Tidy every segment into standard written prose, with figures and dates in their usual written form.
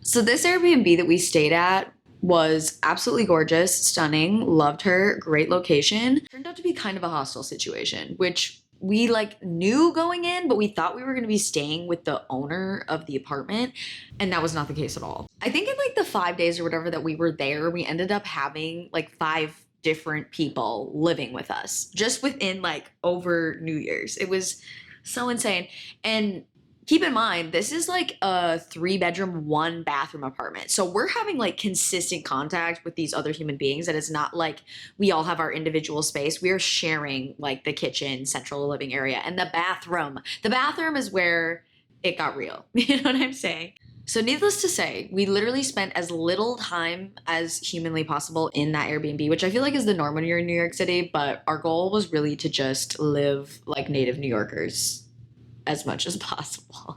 So this Airbnb that we stayed at was absolutely gorgeous, stunning, loved her, great location. Turned out to be kind of a hostile situation, which we like knew going in, but we thought we were going to be staying with the owner of the apartment, and that was not the case at all. I think in like the 5 days or whatever that we were there, we ended up having like five different people living with us just within like over New Year's. It was so insane. And keep in mind, this is like a 3 bedroom, 1 bathroom apartment. So we're having like consistent contact with these other human beings. That is not like we all have our individual space. We are sharing like the kitchen, central living area, and the bathroom. The bathroom is where it got real. You know what I'm saying? So needless to say, we literally spent as little time as humanly possible in that Airbnb, which I feel like is the norm when you're in New York City, but our goal was really to just live like native New Yorkers as much as possible.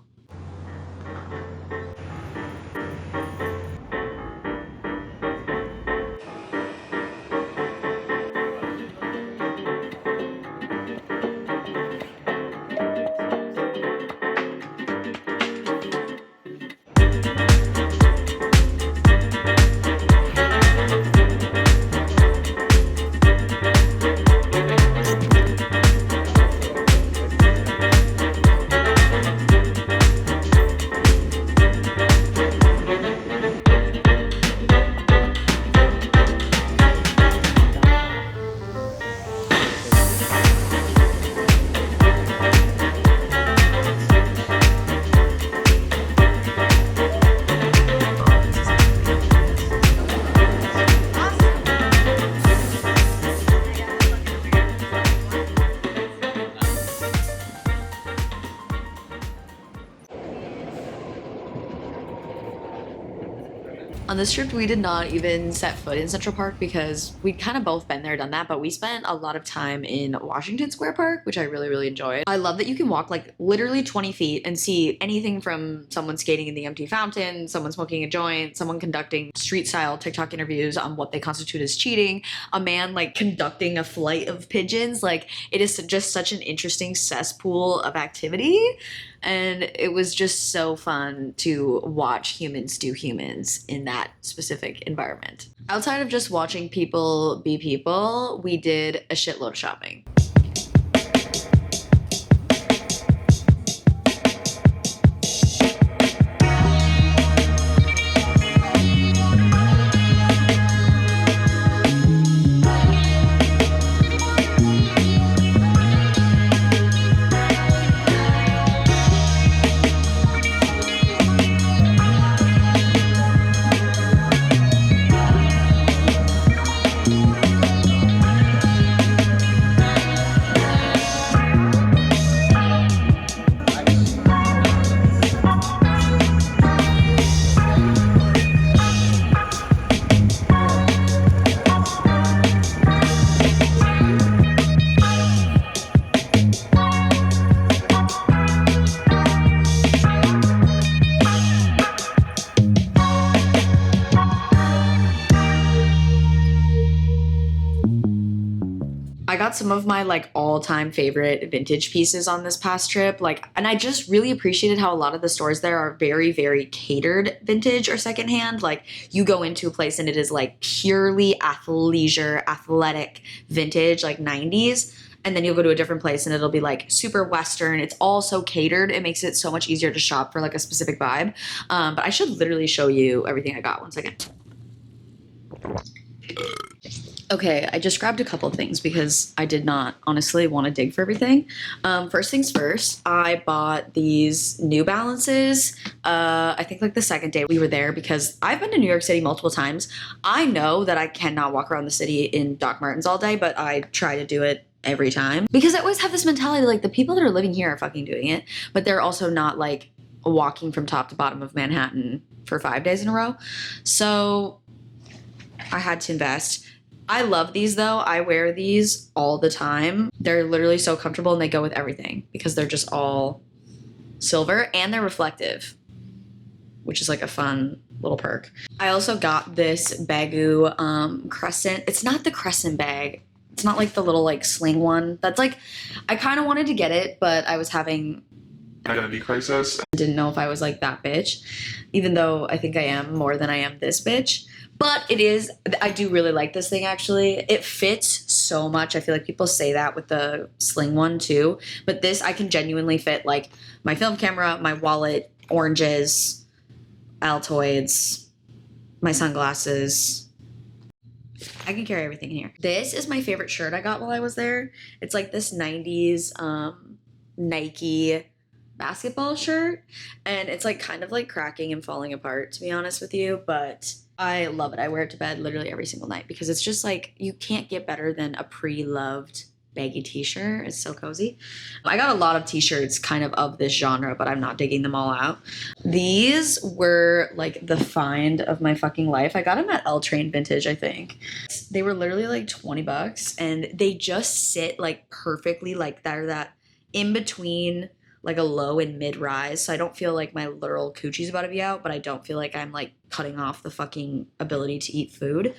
On this trip, we did not even set foot in Central Park because we'd kind of both been there, done that, but we spent a lot of time in Washington Square Park, which I really, really enjoyed. I love that you can walk like literally 20 feet and see anything from someone skating in the empty fountain, someone smoking a joint, someone conducting street style TikTok interviews on what they constitute as cheating, a man like conducting a flight of pigeons. Like, it is just such an interesting cesspool of activity. And it was just so fun to watch humans do humans in that specific environment. Outside of just watching people be people, we did a shitload of shopping. I got some of my like all-time favorite vintage pieces on this past trip. Like, and I just really appreciated how a lot of the stores there are very, very catered vintage or secondhand. Like, you go into a place and it is like purely athleisure, athletic vintage, like 90s. And then you'll go to a different place and it'll be like super Western. It's all so catered. It makes it so much easier to shop for like a specific vibe. But I should literally show you everything I got. One second. Okay, I just grabbed a couple of things because I did not honestly want to dig for everything. First things first, I bought these New Balances. I think like the second day we were there because I've been to New York City multiple times. I know that I cannot walk around the city in Doc Martens all day, but I try to do it every time because I always have this mentality like the people that are living here are fucking doing it, but they're also not like walking from top to bottom of Manhattan for 5 days in a row. So I had to invest. I love these though. I wear these all the time. They're literally so comfortable and they go with everything because they're just all silver and they're reflective, which is like a fun little perk. I also got this Baggu crescent. It's not the crescent bag. It's not like the little like sling one. That's like, I kind of wanted to get it, but I was having identity crisis. Didn't know if I was like that bitch, even though I think I am more than I am this bitch. But it is, I do really like this thing actually. It fits so much. I feel like people say that with the sling one too. But this, I can genuinely fit like my film camera, my wallet, oranges, Altoids, my sunglasses. I can carry everything in here. This is my favorite shirt I got while I was there. It's like this 90s Nike basketball shirt, and it's like kind of like cracking and falling apart, to be honest with you, but I love it. I wear it to bed literally every single night because it's just like, you can't get better than a pre-loved baggy t-shirt. It's so cozy. I got a lot of t-shirts kind of this genre, but I'm not digging them all out. These were like the find of my fucking life. I got them at L Train Vintage, I think. They were literally like $20 and they just sit like perfectly, like they're that in between like a low and mid rise. So I don't feel like my literal coochie's about to be out, but I don't feel like I'm like cutting off the fucking ability to eat food.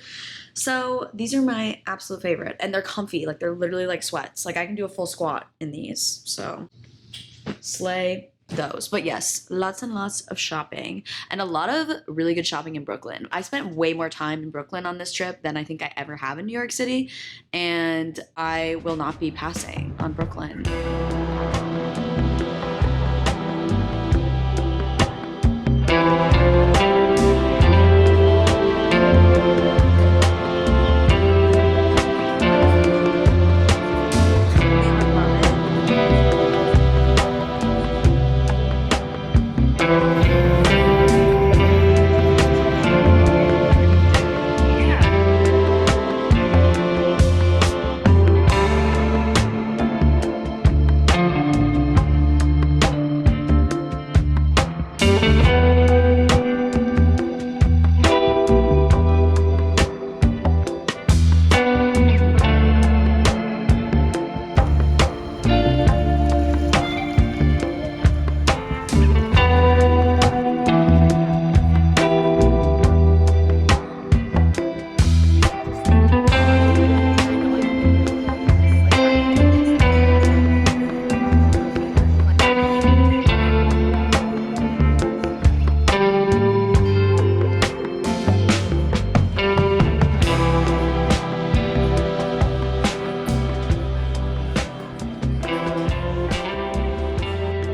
So these are my absolute favorite, and they're comfy. Like they're literally like sweats. Like I can do a full squat in these. So slay those. But yes, lots and lots of shopping and a lot of really good shopping in Brooklyn. I spent way more time in Brooklyn on this trip than I think I ever have in New York City, and I will not be passing on Brooklyn.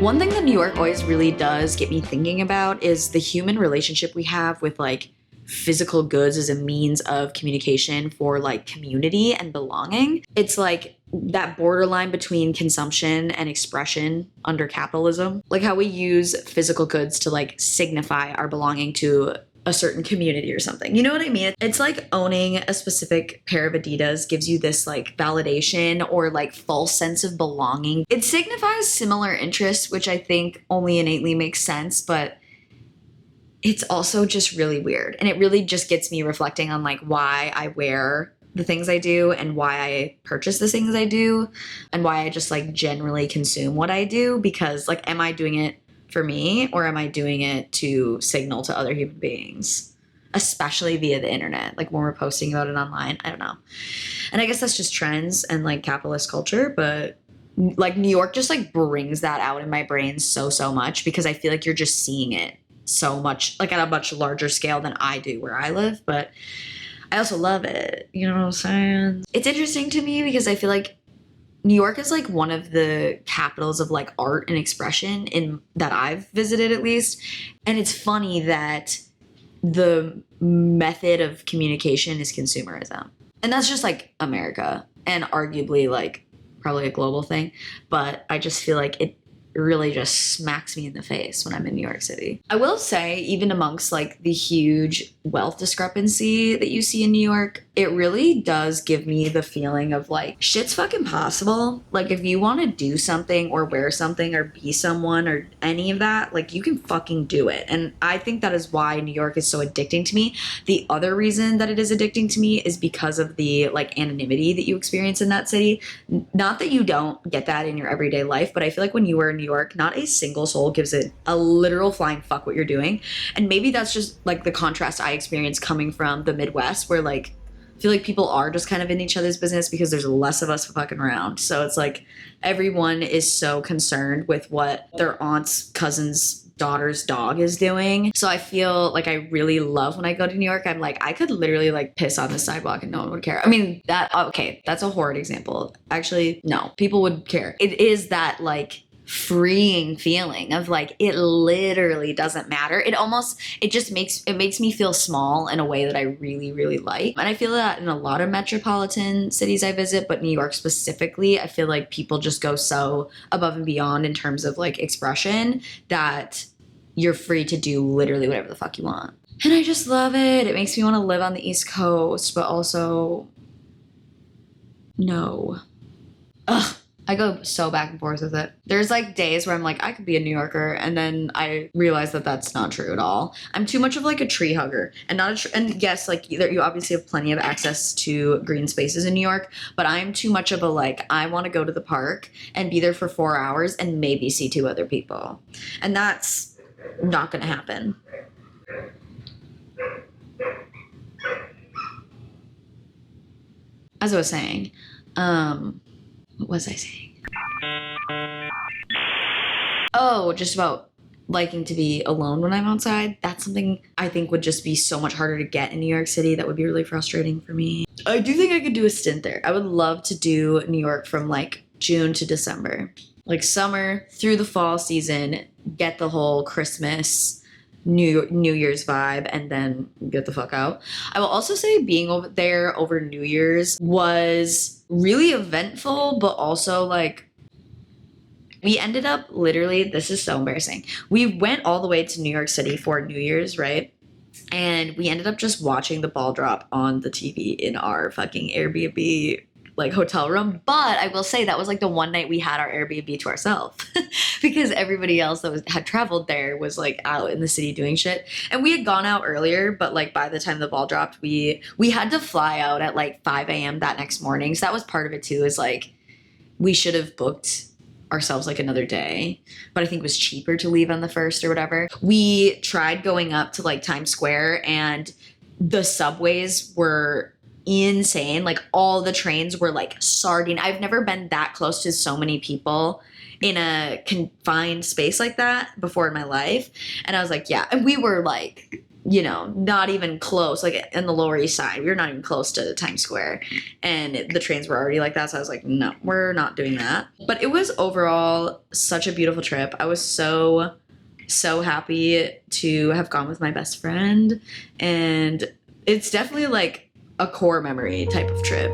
One thing that New York always really does get me thinking about is the human relationship we have with like physical goods as a means of communication for like community and belonging. It's like that borderline between consumption and expression under capitalism. Like how we use physical goods to like signify our belonging to a certain community or something. You know what I mean? It's like owning a specific pair of Adidas gives you this like validation or like false sense of belonging. It signifies similar interests, which I think only innately makes sense, but it's also just really weird. And it really just gets me reflecting on like why I wear the things I do and why I purchase the things I do and why I just like generally consume what I do, because like, am I doing it for me or am I doing it to signal to other human beings, especially via the internet, like when we're posting about it online? I don't know. And I guess that's just trends and like capitalist culture, but like New York just like brings that out in my brain so much, because I feel like you're just seeing it so much, like at a much larger scale than I do where I live. But I also love it, you know what I'm saying? It's interesting to me because I feel like New York is like one of the capitals of like art and expression in that I've visited at least. And it's funny that the method of communication is consumerism. And that's just like America and arguably like probably a global thing. But I just feel like it really just smacks me in the face when I'm in New York City. I will say, even amongst like the huge wealth discrepancy that you see in New York, it really does give me the feeling of like, shit's fucking possible. Like if you want to do something or wear something or be someone or any of that, like you can fucking do it. And I think that is why New York is so addicting to me. The other reason that it is addicting to me is because of the like anonymity that you experience in that city. Not that you don't get that in your everyday life, but I feel like when you are in New York, not a single soul gives it a literal flying fuck what you're doing. And maybe that's just like the contrast I experience coming from the Midwest, where like feel like people are just kind of in each other's business because there's less of us fucking around. So it's like everyone is so concerned with what their aunt's cousin's daughter's dog is doing. So I feel like I really love when I go to New York. I'm like, I could literally like piss on the sidewalk and no one would care. I mean, okay, that's a horrid example. Actually, no, people would care. It is that like freeing feeling of like it literally doesn't matter. It makes me feel small in a way that I really, really like. And I feel that in a lot of metropolitan cities I visit, but New York specifically, I feel like people just go so above and beyond in terms of like expression that you're free to do literally whatever the fuck you want. And I just love it. It makes me want to live on the East Coast, but also no. Ugh. I go so back and forth with it. There's like days where I'm like, I could be a New Yorker, and then I realize that that's not true at all. I'm too much of like a tree hugger, and not and yes, like you obviously have plenty of access to green spaces in New York, but I'm too much of a like, I want to go to the park and be there for 4 hours and maybe see 2 other people, and that's not going to happen. As I was saying, what was I saying? Oh, just about liking to be alone when I'm outside. That's something I think would just be so much harder to get in New York City. That would be really frustrating for me. I do think I could do a stint there. I would love to do New York from like June to December. Like summer through the fall season, get the whole Christmas, New Year's vibe, and then get the fuck out. I will also say being over there over New Year's was really eventful, but also like we ended up literally, this is so embarrassing. We went all the way to New York City for New Year's, right? And we ended up just watching the ball drop on the TV in our fucking Airbnb like hotel room. But I will say that was like the one night we had our Airbnb to ourselves because everybody else that had traveled there was like out in the city doing shit. And we had gone out earlier, but like by the time the ball dropped, we had to fly out at like 5 a.m. that next morning. So that was part of it too, is like we should have booked ourselves like another day, but I think it was cheaper to leave on the 1st or whatever. We tried going up to like Times Square, and the subways were insane. Like all the trains were like sardine. I've never been that close to so many people in a confined space like that before in my life. And I was like, yeah. And we were like, you know, not even close, like in the Lower East Side. We were not even close to Times Square. And the trains were already like that. So I was like, no, we're not doing that. But it was overall such a beautiful trip. I was so happy to have gone with my best friend. And it's definitely like a core memory type of trip.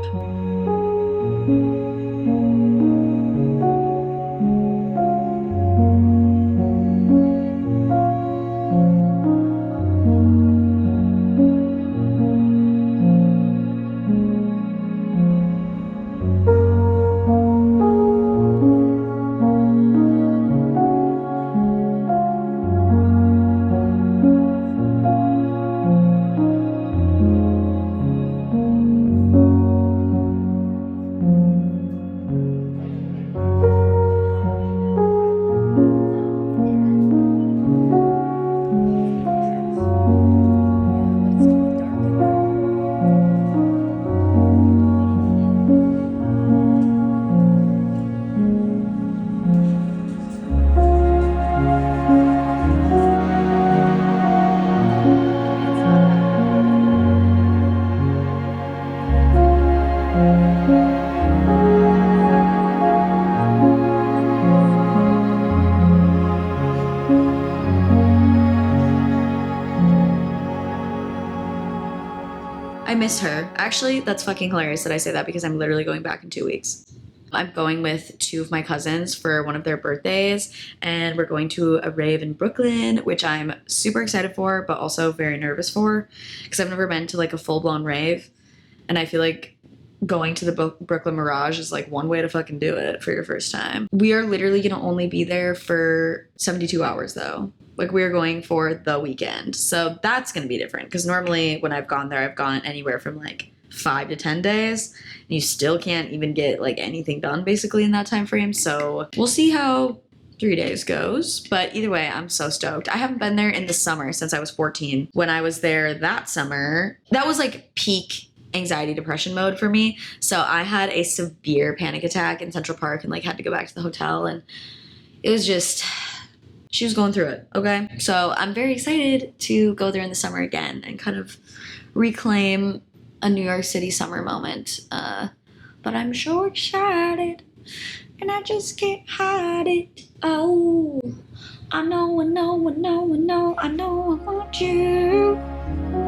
I miss her. Actually, that's fucking hilarious that I say that because I'm literally going back in 2 weeks. I'm going with 2 of my cousins for one of their birthdays, and we're going to a rave in Brooklyn, which I'm super excited for, but also very nervous for because I've never been to like a full-blown rave, and I feel like going to the Brooklyn Mirage is like one way to fucking do it for your first time. We are literally gonna only be there for 72 hours though. Like we are going for the weekend. So that's going to be different because normally when I've gone there, I've gone anywhere from like 5 to 10 days. And you still can't even get like anything done basically in that time frame. So we'll see how 3 days goes. But either way, I'm so stoked. I haven't been there in the summer since I was 14. When I was there that summer, that was like peak anxiety depression mode for me. So I had a severe panic attack in Central Park and like had to go back to the hotel, and it was just, she was going through it. Okay. So I'm very excited to go there in the summer again and kind of reclaim a New York City summer moment. But I'm so excited and I just can't hide it. Oh, I know, I know, I know, I know, I know I want you.